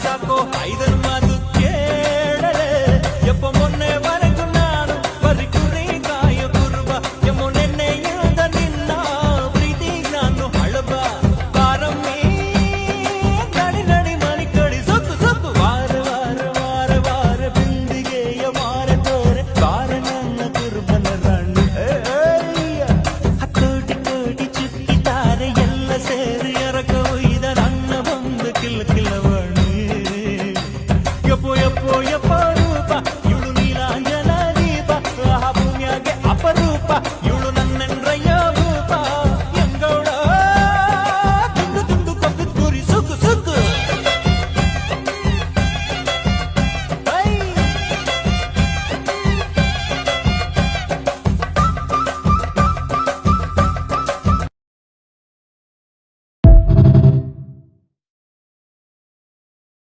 ಸಾಕು ಐದನ್ ಮಾತು ಕೇಳಲೆ ಎಪ್ಪ ಮೊನ್ನೆವರೆಗೂ ನಾನು ಬರಿ ಕುರಿ ಕಾಯ ಕುರುಬ ಎಮ್ಮೊ ನೆನ್ನೆಯಿಂದ ನಿನ್ನ ಪ್ರೀತಿ ನಾನು ಹಳಬ ಬಾರಮ್ಮಿ ನಡಿ ನಡಿ ಮನಿ ಕಡಿ ಸೊಕ್ಕು ಸೊಕ್ಕು ವಾರ ವಾರ ವಾರ ವಾರ ಬಿಂದಿಗೆಯ ವಾರ ತೋರೆ ಬಾರ ನನ್ನ ಕುರುಬನ ರಾಣಿ ಹತ್ತೋಟಿ ಕೋಟಿ ಚುಕ್ಕಿದ್ದಾರೆ ಎಲ್ಲ ಸೇರಿ ಎರಕ ಒಯ್ದ ನನ್ನ ಬಂದು ಕಿಲ್ಲ ಕಿಲ್ಲವ